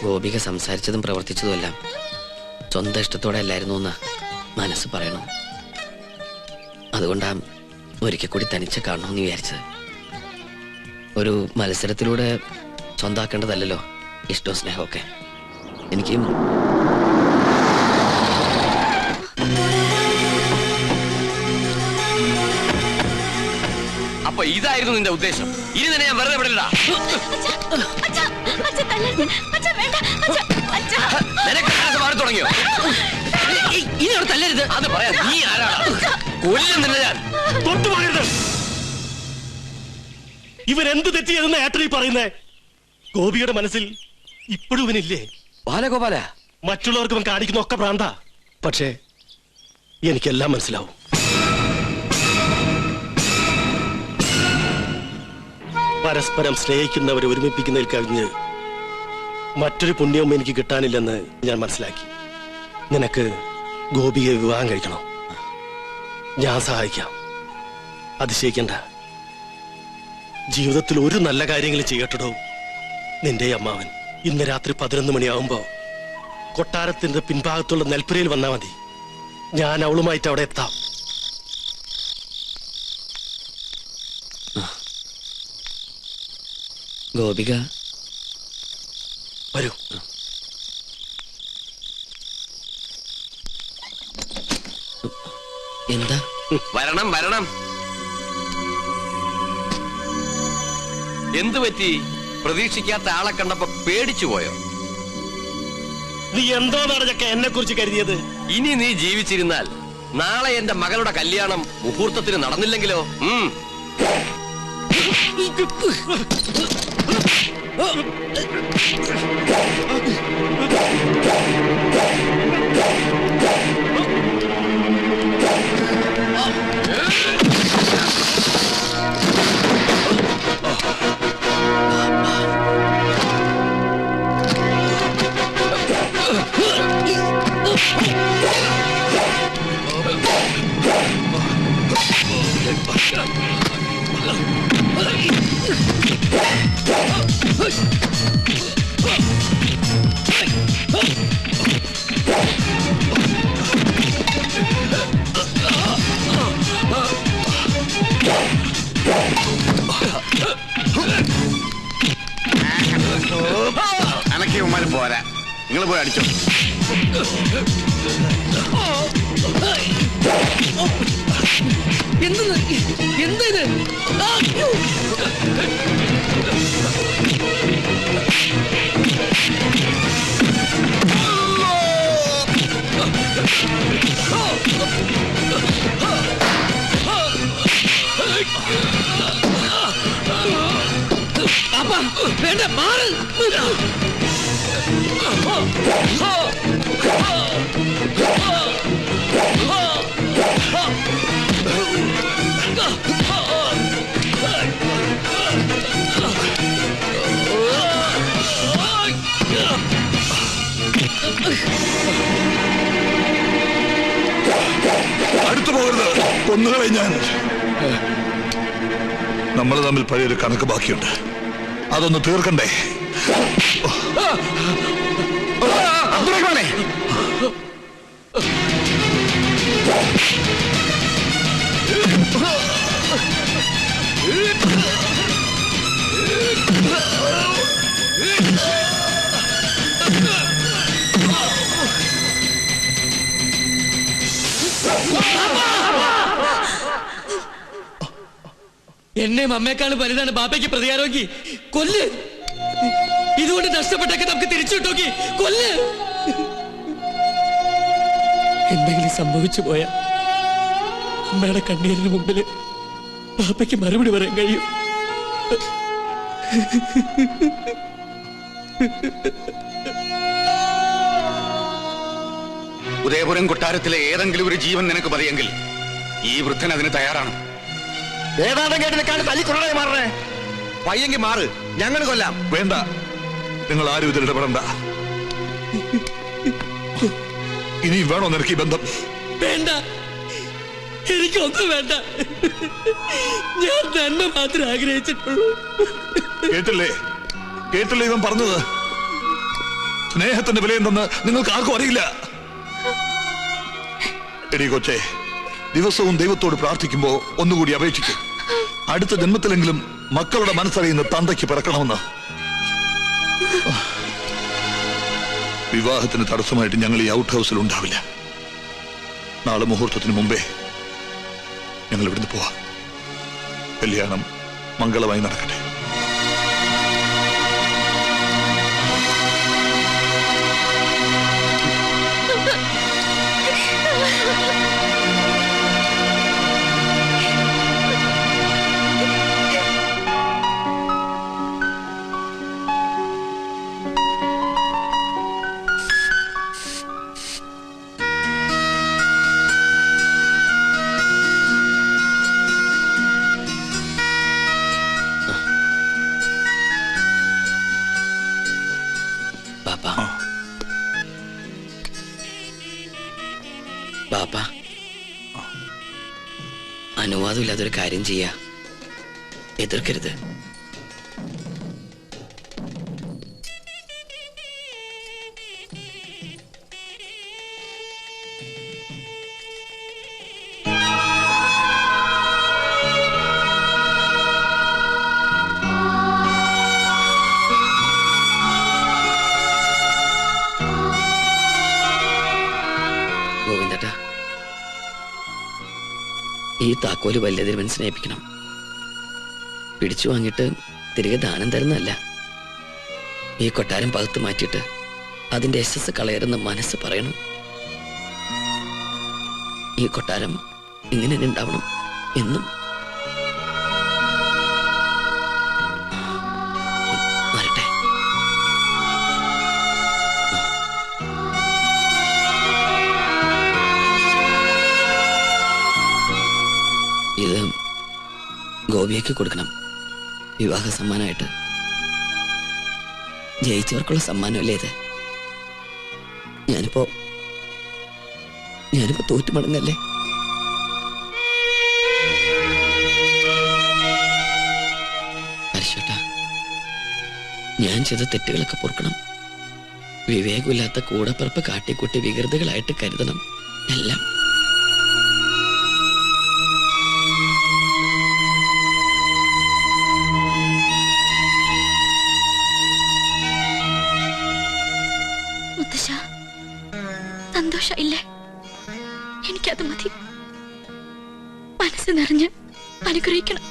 ഗോപിക സംസാരിച്ചതും പ്രവർത്തിച്ചതുമെല്ലാം സ്വന്തം ഇഷ്ടത്തോടെ അല്ലായിരുന്നു എന്ന് മനസ്സ് പറയണം. അതുകൊണ്ടാ ഒരിക്കൽ കൂടി തനിച്ച് കാണണമെന്ന് വിചാരിച്ചത്. ഒരു മത്സരത്തിലൂടെ സ്വന്തമാക്കേണ്ടതല്ലോ ഇഷ്ടവും സ്നേഹമൊക്കെ. എനിക്കും അപ്പൊ ഇതായിരുന്നു നിന്റെ ഉദ്ദേശം? ഇനി തന്നെ ഞാൻ വെറുതെ വിടില്ല. തുടങ്ങിയോ? ഇനി അവിടെ തല്ലരുത്. അത് പറയാ നീ ആരാണ്? കൊല്ലുന്നില്ല ഞാൻ. തൊട്ടു പോകരുത്. ഇവൻ എന്ത് തെറ്റിയതെന്ന് ഏട്ടനീ പറയുന്നേ? ഗോപിയുടെ മനസ്സിൽ ഇപ്പോഴും ഇവനില്ലേ? ബാലഗോപാല, മറ്റുള്ളവർക്ക് ഇവൻ കാണിക്കുന്ന ഒക്കെ ഭ്രാന്താ. പക്ഷേ എനിക്കെല്ലാം മനസ്സിലാവും. പരസ്പരം സ്നേഹിക്കുന്നവരെ ഒരുമിപ്പിക്കുന്നതിൽ കവിഞ്ഞ് മറ്റൊരു പുണ്യവും എനിക്ക് കിട്ടാനില്ലെന്ന് ഞാൻ മനസ്സിലാക്കി. നിനക്ക് ഗോപിയെ വിവാഹം കഴിക്കണം. ഞാൻ സഹായിക്കാം. അതിശയിക്കണ്ട. ജീവിതത്തിൽ ഒരു നല്ല കാര്യങ്ങൾ ചെയ്യട്ടോ. നിന്റെ അമ്മാവൻ ഇന്ന് രാത്രി 11 മണിയാവുമ്പോ കൊട്ടാരത്തിന്റെ പിൻഭാഗത്തുള്ള നെൽപ്പുരയിൽ വന്നാ മതി. ഞാൻ അവളുമായിട്ട് അവിടെ എത്താം. ഗോപിക വരൂ. എന്താ? വരണം വരണം. എന്തു പറ്റി? പ്രതീക്ഷിക്കാത്ത ആളെ കണ്ടപ്പോ പേടിച്ചു പോയോ? നീ എന്തോ നടക്കെ എന്നെ കുറിച്ച് കരുതിയത്? ഇനി നീ ജീവിച്ചിരുന്നാൽ നാളെ എന്റെ മകളുടെ കല്യാണം മുഹൂർത്തത്തിന് നടന്നില്ലെങ്കിലോ? അനക്കിയവന്മാര് പോരാ. നിങ്ങൾ പോയി അടിച്ചോ. എന്താ ഇത്? വേണ്ട, മാറ്. അടുത്തു പോകരുത്. കൊന്നുകളെ ഞാൻ. നമ്മൾ തമ്മിൽ പഴയൊരു കണക്ക് ബാക്കിയുണ്ട്. അതൊന്ന് തീർക്കണ്ടേ? എന്നെ അമ്മയെക്കാളും വലുതാണ് ബാപ്പയ്ക്ക് പ്രതികാരമെങ്കിൽ കൊല്ല്. ഇതുകൊണ്ട് നഷ്ടപ്പെട്ടൊക്കെ നമുക്ക് തിരിച്ചു കിട്ടോക്കി കൊല്ല്. എന്തെങ്കിലും സംഭവിച്ചു പോയാ അമ്മയുടെ കണ്ണീരിന് മുമ്പില് ബാപ്പയ്ക്ക് മറുപടി പറയാൻ കഴിയും. ഉദയപുരം കൊട്ടാരത്തിലെ ഏതെങ്കിലും ഒരു ജീവൻ നിനക്ക് മതിയെങ്കിൽ ഈ വൃദ്ധൻ അതിന് തയ്യാറാണ്. ഏതാണ്ട് കേട്ടിലേക്കാണ് തല്ലിക്കൊള്ളേ മാറണേ. പയ്യെങ്കിൽ മാറ്, ഞങ്ങൾ കൊല്ലാം. വേണ്ട, നിങ്ങൾ ആരും ഇതിൽ ഇടപെടണ്ട. ഇനി വേണോ നിനക്ക് ഈ ബന്ധം? വേണ്ട, എനിക്കൊന്നും വേണ്ട. ഞാൻ നന്മ മാത്രമേ ആഗ്രഹിച്ചിട്ടുള്ളൂ. കേട്ടില്ലേ കേട്ടില്ലേ ഇവൻ പറഞ്ഞത്? സ്നേഹത്തിന്റെ വിലയെന്തെന്ന് നിങ്ങൾക്ക് ആർക്കും അറിയില്ല. എടീ കൊച്ചേ, ദിവസവും ദൈവത്തോട് പ്രാർത്ഥിക്കുമ്പോ ഒന്നുകൂടി അപേക്ഷിക്കും, അടുത്ത ജന്മത്തിലെങ്കിലും മക്കളുടെ മനസ്സറിയുന്ന തന്തയ്ക്ക് പിറക്കണമെന്ന്. വിവാഹത്തിന് തടസ്സമായിട്ട് ഞങ്ങൾ ഈ ഔട്ട് ഹൗസിൽ ഉണ്ടാവില്ല. നാളെ മുഹൂർത്തത്തിന് മുമ്പേ ഞങ്ങൾ ഇവിടുന്ന് പോവാം. കല്യാണം മംഗളമായി നടക്കട്ടെ. ബാപ്പ, അനുവാദമില്ലാതൊരു കാര്യം ചെയ്യാ, എതിർക്കരുത്. ഗോവിന്ദട്ടാ, ഈ താക്കോല് വലിയ തിരുവൻ സ്നേഹിപ്പിക്കണം. പിടിച്ചു വാങ്ങിയിട്ട് തിരികെ ദാനം തരുന്നതല്ല. ഈ കൊട്ടാരം പകുത്ത് മാറ്റിയിട്ട് അതിന്റെ യശസ് കളയരുന്ന മനസ്സ് പറയണം. ഈ കൊട്ടാരം ഇങ്ങനെ ഉണ്ടാവണം എന്നും. വരട്ടെ. ഇത് ഗോപിയയ്ക്ക് കൊടുക്കണം, വിവാഹ സമ്മാനമായിട്ട്. ജയിച്ചവർക്കുള്ള സമ്മാനമല്ലേ ഇത്? ഞാനിപ്പോ തോറ്റുമടങ്ങല്ലേ? പരിശോട്ടാ, ഞാൻ ചെയ്ത തെറ്റുകളൊക്കെ പൊറുക്കണം. വിവേകമില്ലാത്ത കൂടപ്പിറപ്പ് കാട്ടിക്കൂട്ടി വികൃതികളായിട്ട് കരുതണം എല്ലാം. സന്തോഷമില്ലേ? എനിക്കത് മതി. മനസ്സ് നിറഞ്ഞ് അനുഗ്രഹിക്കണം.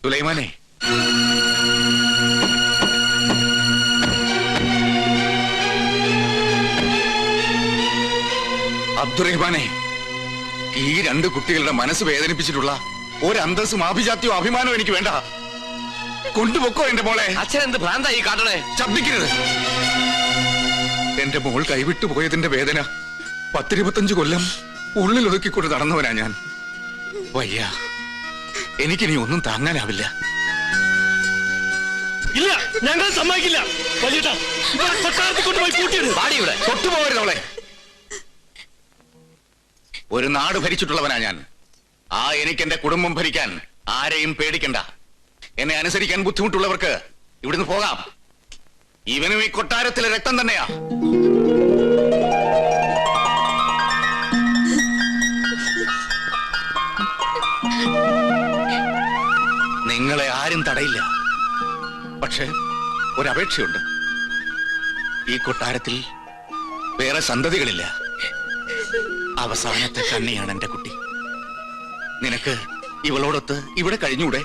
സുലൈമാനെ, അബ്ദുറഹ്മാനെ, ഈ രണ്ട് കുട്ടികളുടെ മനസ്സ് വേദനിപ്പിച്ചിട്ടുള്ള ഒരു അന്തസ്സും ആഭിജാത്യവും അഭിമാനവും എനിക്ക് വേണ്ട. കൊണ്ടുപൊക്കോ എന്റെ മോളെ. അച്ഛൻ എന്ത് ഭ്രാന്തായി കാട്ടണേ? ശബ്ദിക്കരുത്. എന്റെ മോൾ കൈവിട്ടു പോയതിന്റെ വേദന 10-25 കൊല്ലം ഉള്ളിലൊതുക്കിക്കൊണ്ട് നടന്നവനാ ഞാൻ. വയ്യ, എനിക്കിനി ഒന്നും താങ്ങാനാവില്ല. ഇല്ല, ഞങ്ങൾ സമ്മതിക്കില്ല. വലിയേട്ടാ, കൊട്ടാരത്തിൽ കൊണ്ടുപോയി കൂട്ടിയിട്. പാടിയുടെ തൊട്ടുപോകരുത് അവളെ. ഒരു നാട് ഭരിച്ചിട്ടുള്ളവനാ ഞാൻ. എനിക്ക് എന്റെ കുടുംബം ഭരിക്കാൻ ആരെയും പേടിക്കണ്ട. എന്നെ അനുസരിക്കാൻ ബുദ്ധിമുട്ടുള്ളവർക്ക് ഇവിടുന്ന് പോകാം. ഇവനും ഈ കൊട്ടാരത്തിലെ രക്തം തന്നെയാ. പക്ഷേ ഒരപേക്ഷയുണ്ട്. ഈ കൊട്ടാരത്തിൽ വേറെ സന്തതികളില്ല. അവസാനത്തെ കണ്ണിയാണ് എന്റെ കുട്ടി. നിനക്ക് ഇവളോടൊത്ത് ഇവിടെ കഴിഞ്ഞൂടെ?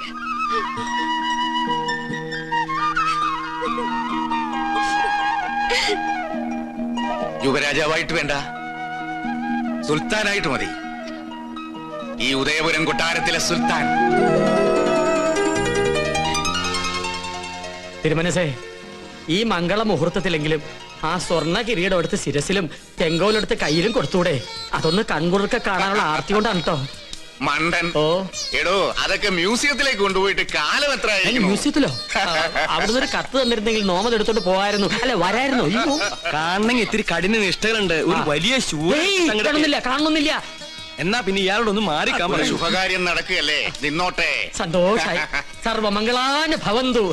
യുവരാജാവായിട്ട് വേണ്ട, സുൽത്താനായിട്ട് മതി. ഈ ഉദയപുരം കൊട്ടാരത്തിലെ സുൽത്താൻ. തിരുമനസേ, ഈ മംഗള മുഹൂർത്തത്തിലെങ്കിലും ആ സ്വർണ്ണ കിരീടം എടുത്ത് ശിരസിലും ചെങ്കോലെടുത്ത് കയ്യിലും കൊടുത്തൂടെ? അതൊന്ന് കൺകുളിർക്കെ കാണാനുള്ള ആർത്തി കൊണ്ടാണ് കേട്ടോ. മണ്ടൻ. ഓ, എടോ, അതൊക്കെ മ്യൂസിയത്തിലേക്ക് കൊണ്ടുപോയിട്ട് കാലം എത്ര മ്യൂസിയത്തിലോ? അവിടുന്ന് ഒരു കത്ത് തന്നിരുന്നെങ്കിൽ നോമത് എടുത്തോണ്ട് പോകായിരുന്നു. അല്ലെ, വരായിരുന്നു. അയ്യോ, കാണണമെങ്കിൽ ഇത്തിരി കഠിന നിഷ്ഠകളുണ്ട്. ഒരു വലിയ കാണുന്നില്ല. എന്നാ പിന്നെ ഇയാളോടൊന്ന് മാറിക്കാൻ ശുഭകാര്യം നടക്കുകയല്ലേ, നിന്നോട്ടെ. സന്തോഷായി. സർവമംഗളാന് ഭവന്തു.